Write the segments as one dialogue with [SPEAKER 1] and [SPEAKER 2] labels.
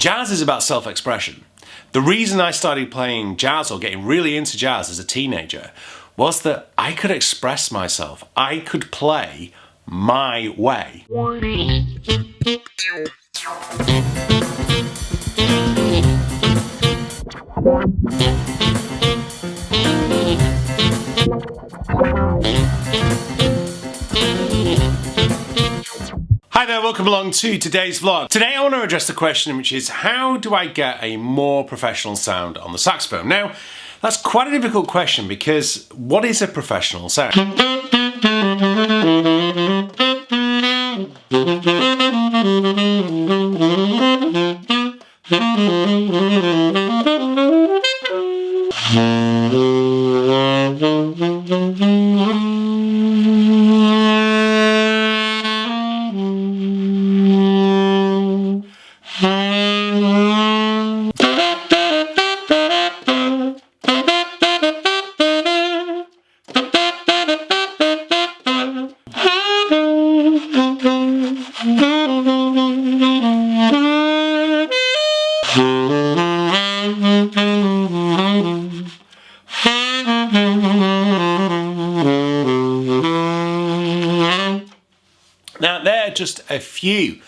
[SPEAKER 1] Jazz is about self-expression. The reason I started playing jazz or getting really into jazz as a teenager was that I could express myself. I could play my way. Hi there, welcome along to today's vlog. Today I want to address the question which is, how do I get a more professional sound on the saxophone? Now, that's quite a difficult question because what is a professional sound? Now, there are just a few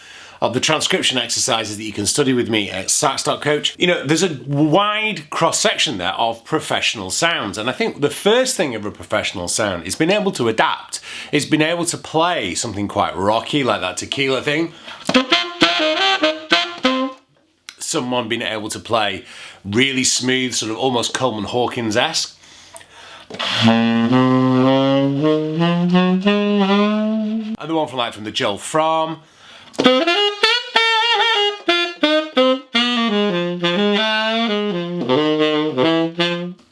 [SPEAKER 1] of the transcription exercises that you can study with me at sax.coach. You know, there's a wide cross-section there of professional sounds, and I think the first thing of a professional sound is being able to adapt. It's being able to play something quite rocky, like that tequila thing. Someone being able to play really smooth, sort of almost Coleman Hawkins-esque. And the one from the Joel Fromm.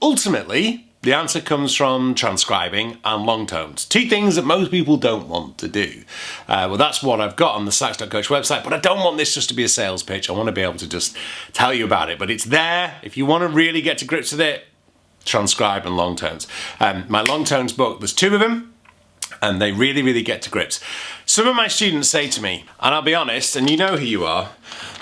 [SPEAKER 1] Ultimately, the answer comes from transcribing and long tones. Two things that most people don't want to do. Well, that's what I've got on the Sax.coach website, but I don't want this just to be a sales pitch. I want to be able to just tell you about it, but it's there. If you want to really get to grips with it, transcribe and long tones. My long tones book, there's two of them, and they really get to grips. Some of my students say to me, and I'll be honest, and you know who you are,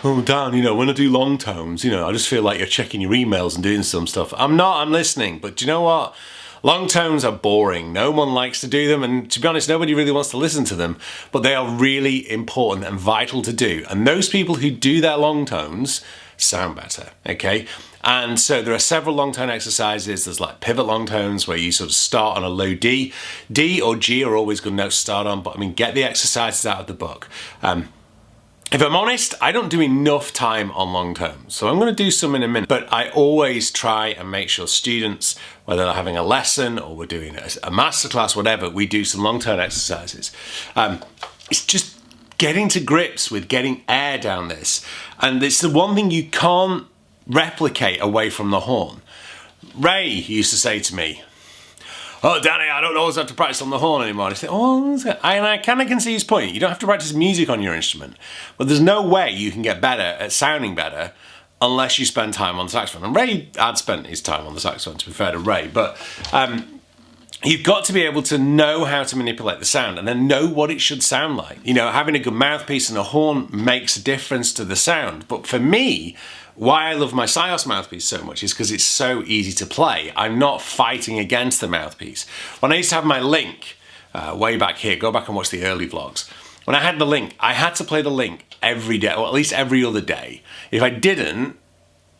[SPEAKER 1] "Oh Dan, you know, when I do long tones, you know, I just feel like you're checking your emails and doing some stuff." I'm not, I'm listening, but do you know what? Long tones are boring. No one likes to do them, and to be honest, nobody really wants to listen to them, but they are really important and vital to do. And those people who do their long tones sound better, okay? And so there are several long tone exercises. There's like pivot long tones where you sort of start on a low D. D or G are always good notes to start on, but I mean, get the exercises out of the book. If I'm honest, I don't do enough time on long tones, so I'm going to do some in a minute, but I always try and make sure students, whether they're having a lesson or we're doing a masterclass, whatever, we do some long tone exercises. It's just getting to grips with getting air down this, and it's the one thing you can't replicate away from the horn. Ray used to say to me, "Oh, Danny, I don't always have to practice on the horn anymore." And I said, and I kind of can see his point. You don't have to practice music on your instrument, but there's no way you can get better at sounding better unless you spend time on the saxophone. And Ray had spent his time on the saxophone, to be fair to Ray, but you've got to be able to know how to manipulate the sound and then know what it should sound like. You know, having a good mouthpiece and a horn makes a difference to the sound. But for me, why I love my Sios mouthpiece so much is because it's so easy to play. I'm not fighting against the mouthpiece. When I used to have my Link, way back here, go back and watch the early vlogs. When I had the Link, I had to play the Link every day, or at least every other day. If I didn't,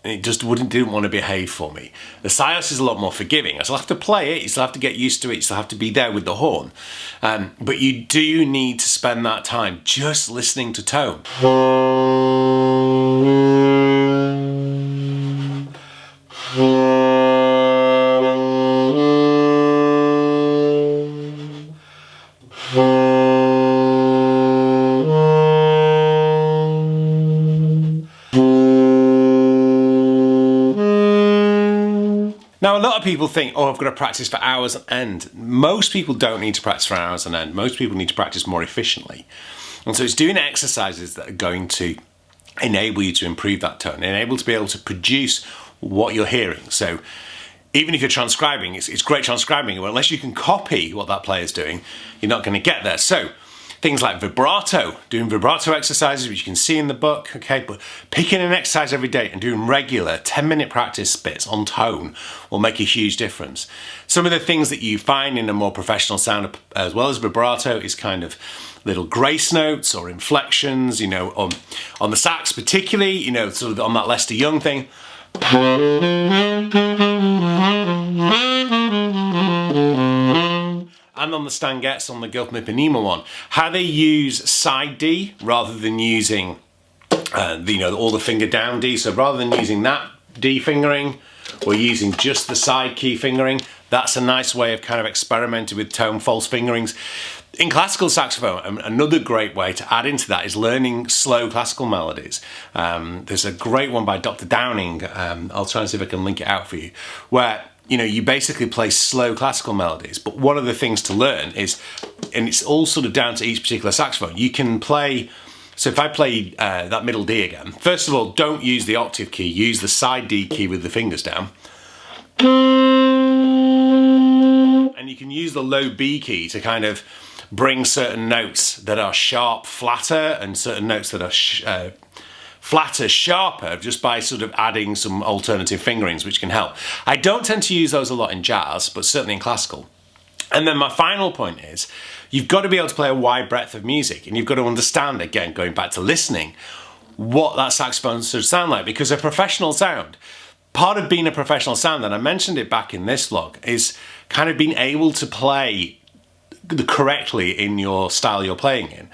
[SPEAKER 1] it just didn't want to behave for me. The Sios is a lot more forgiving. I still have to play it, you still have to get used to it, you still have to be there with the horn. But you do need to spend that time just listening to tone. Now, a lot of people think, oh, I've got to practice for hours on end. Most people don't need to practice for hours on end. Most people need to practice more efficiently. And so it's doing exercises that are going to enable you to improve that tone, enable to be able to produce what you're hearing. So even if you're transcribing, it's great transcribing, but unless you can copy what that player's doing, you're not going to get there. So Things like vibrato, doing vibrato exercises, which you can see in the book, okay? But picking an exercise every day and doing regular 10-minute practice bits on tone will make a huge difference. Some of the things that you find in a more professional sound, as well as vibrato, is kind of little grace notes or inflections, you know, on the sax particularly, you know, sort of on that Lester Young thing. And on the Stan Getz, on the Gilpin Ipanema one, how they use side D rather than using, you know, all the finger down D. So rather than using that D fingering, we're using just the side key fingering. That's a nice way of kind of experimenting with tone false fingerings. In classical saxophone, another great way to add into that is learning slow classical melodies. There's a great one by Dr. Downing, I'll try and see if I can link it out for you, where you know, you basically play slow classical melodies, but one of the things to learn is, and it's all sort of down to each particular saxophone, you can play, so if I play that middle D again, first of all, don't use the octave key, use the side D key with the fingers down. And you can use the low B key to kind of bring certain notes that are sharp, flatter, and certain notes that are flatter, sharper, just by sort of adding some alternative fingerings, which can help. I don't tend to use those a lot in jazz, but certainly in classical. And then my final point is, you've got to be able to play a wide breadth of music, and you've got to understand, again, going back to listening, what that saxophone should sound like, because a professional sound, part of being a professional sound, and I mentioned it back in this vlog, is kind of being able to play correctly in your style you're playing in.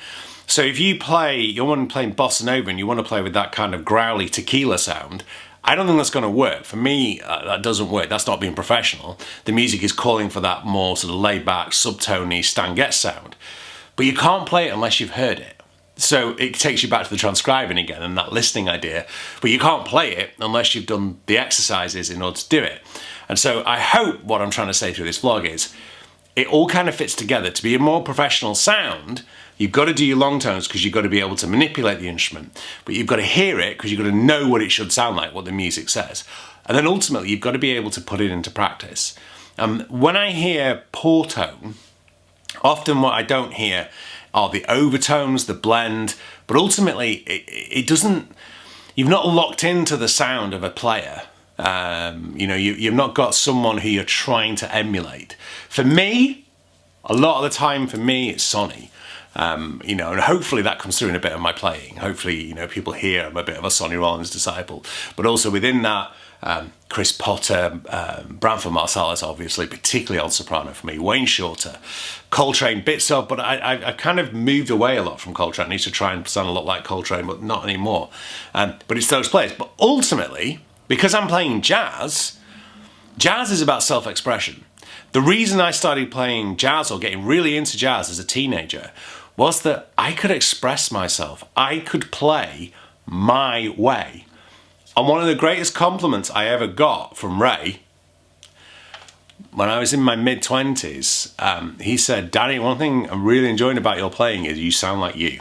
[SPEAKER 1] So if you're playing bossa nova and you want to play with that kind of growly tequila sound, I don't think that's going to work. For me, that doesn't work. That's not being professional. The music is calling for that more sort of laid-back, subtony Stan Getz sound. But you can't play it unless you've heard it. So it takes you back to the transcribing again and that listening idea. But you can't play it unless you've done the exercises in order to do it. And so I hope what I'm trying to say through this vlog is, it all kind of fits together. To be a more professional sound, you've got to do your long tones because you've got to be able to manipulate the instrument, but you've got to hear it because you've got to know what it should sound like, what the music says. And then ultimately, you've got to be able to put it into practice. When I hear poor tone, often what I don't hear are the overtones, the blend, but ultimately, it doesn't, you've not locked into the sound of a player. You know, you've not got someone who you're trying to emulate. For me, a lot of the time for me, it's Sonny. You know, and hopefully that comes through in a bit of my playing. Hopefully, you know, people hear I'm a bit of a Sonny Rollins disciple. But also within that, Chris Potter, Branford Marsalis, obviously, particularly on soprano for me, Wayne Shorter, Coltrane, bits of, but I kind of moved away a lot from Coltrane. I need to try and sound a lot like Coltrane, but not anymore. But it's those players. But ultimately, because I'm playing jazz, jazz is about self-expression. The reason I started playing jazz or getting really into jazz as a teenager was that I could express myself. I could play my way. And one of the greatest compliments I ever got from Ray, when I was in my mid-20s, he said, "Danny, one thing I'm really enjoying about your playing is you sound like you."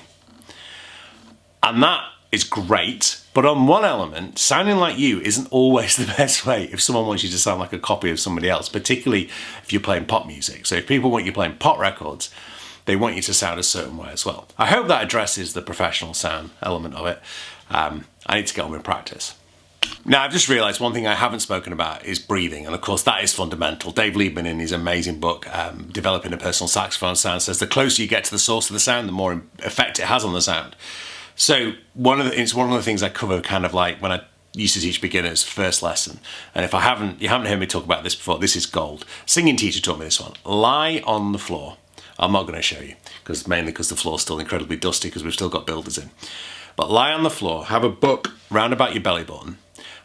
[SPEAKER 1] And that is great, but on one element, sounding like you isn't always the best way if someone wants you to sound like a copy of somebody else, particularly if you're playing pop music. So if people want you playing pop records, they want you to sound a certain way as well. I hope that addresses the professional sound element of it. I need to get on with practice. Now, I've just realised one thing I haven't spoken about is breathing, and of course that is fundamental. Dave Liebman, in his amazing book, Developing a Personal Saxophone Sound, says the closer you get to the source of the sound, the more effect it has on the sound. So it's one of the things I cover kind of like when I used to teach beginners first lesson. And if you haven't heard me talk about this before, this is gold. Singing teacher taught me this one. Lie on the floor. I'm not going to show you, mainly because the floor's still incredibly dusty because we've still got builders in. But lie on the floor, have a book round about your belly button,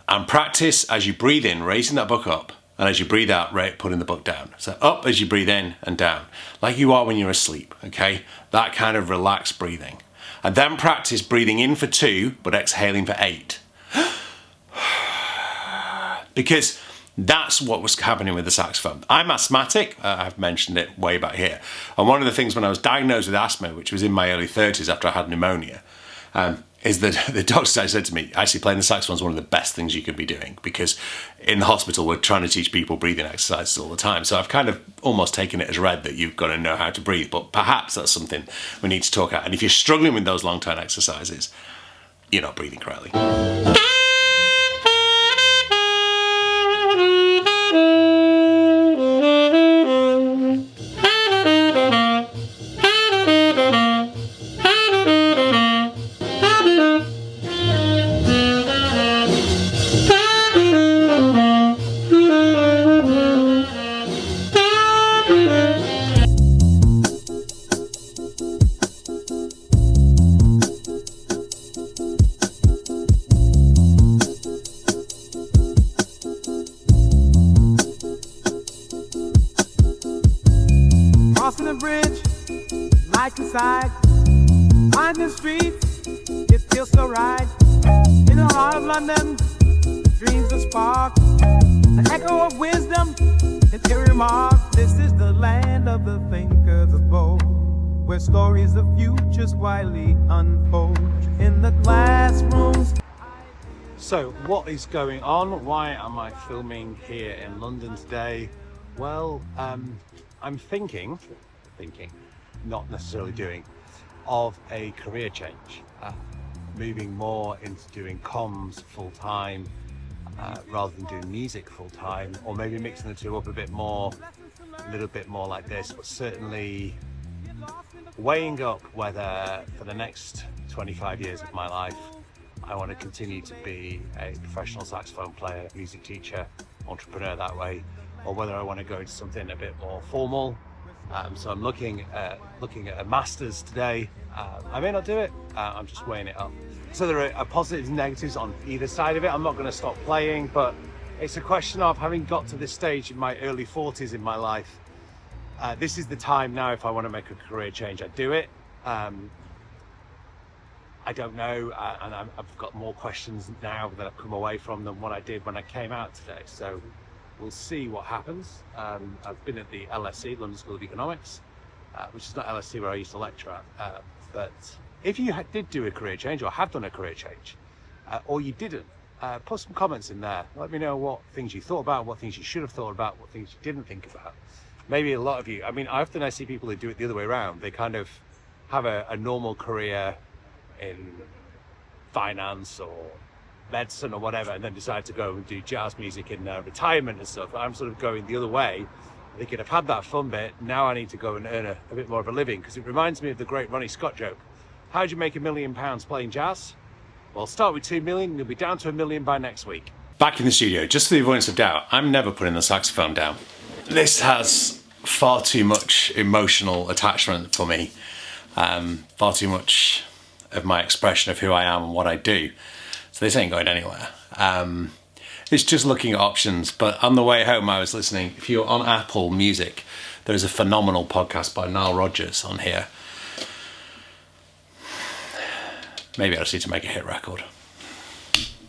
[SPEAKER 1] and practice as you breathe in, raising that book up, and as you breathe out, putting the book down. So up as you breathe in and down, like you are when you're asleep, okay? That kind of relaxed breathing. And then practice breathing in for 2, but exhaling for 8. Because that's what was happening with the saxophone. I'm asthmatic, I've mentioned it way back here. And one of the things when I was diagnosed with asthma, which was in my early 30s after I had pneumonia, is that the doctor said to me, actually playing the saxophone is one of the best things you could be doing, because in the hospital we're trying to teach people breathing exercises all the time. So I've kind of almost taken it as read that you've got to know how to breathe, but perhaps that's something we need to talk about. And if you're struggling with those long tone exercises, you're not breathing correctly.
[SPEAKER 2] Crossing the bridge, lights inside, winding streets, it feels so right. In the heart of London, dreams that spark, an echo of wisdom, interior mark. This is the land of the thinkers of bold, where stories of futures quietly unfold in the classrooms.
[SPEAKER 1] So what is going on? Why am I filming here in London today? Well, I'm thinking, not necessarily doing, of a career change, moving more into doing comms full-time rather than doing music full-time, or maybe mixing the two up a bit more, a little bit more like this, but certainly weighing up whether for the next 25 years of my life I want to continue to be a professional saxophone player, music teacher, entrepreneur that way, or whether I want to go into something a bit more formal. So I'm looking at a master's today. I may not do it, I'm just weighing it up. So there are positives and negatives on either side of it. I'm not going to stop playing, but it's a question of having got to this stage in my early 40s in my life. This is the time now, if I want to make a career change, I do it. I don't know, and I've got more questions now that I've come away from than what I did when I came out today. So we'll see what happens. I've been at the LSE, London School of Economics, which is not LSE where I used to lecture at. But if you did do a career change, or have done a career change, or you didn't, put some comments in there. Let me know what things you thought about, what things you should have thought about, what things you didn't think about. Maybe a lot of you, I see people who do it the other way around. They kind of have a normal career in finance or medicine or whatever, and then decide to go and do jazz music in retirement and stuff. I'm sort of going the other way, thinking I've had that fun bit, now I need to go and earn a bit more of a living, because it reminds me of the great Ronnie Scott joke. How'd you make £1 million playing jazz? Well, start with 2 million, you'll be down to 1 million by next week. Back in the studio, just for the avoidance of doubt, I'm never putting the saxophone down. This has far too much emotional attachment for me, far too much of my expression of who I am and what I do. So this ain't going anywhere. It's just looking at options. But on the way home, I was listening. If you're on Apple Music, there's a phenomenal podcast by Nile Rodgers on here. Maybe I just need to make a hit record.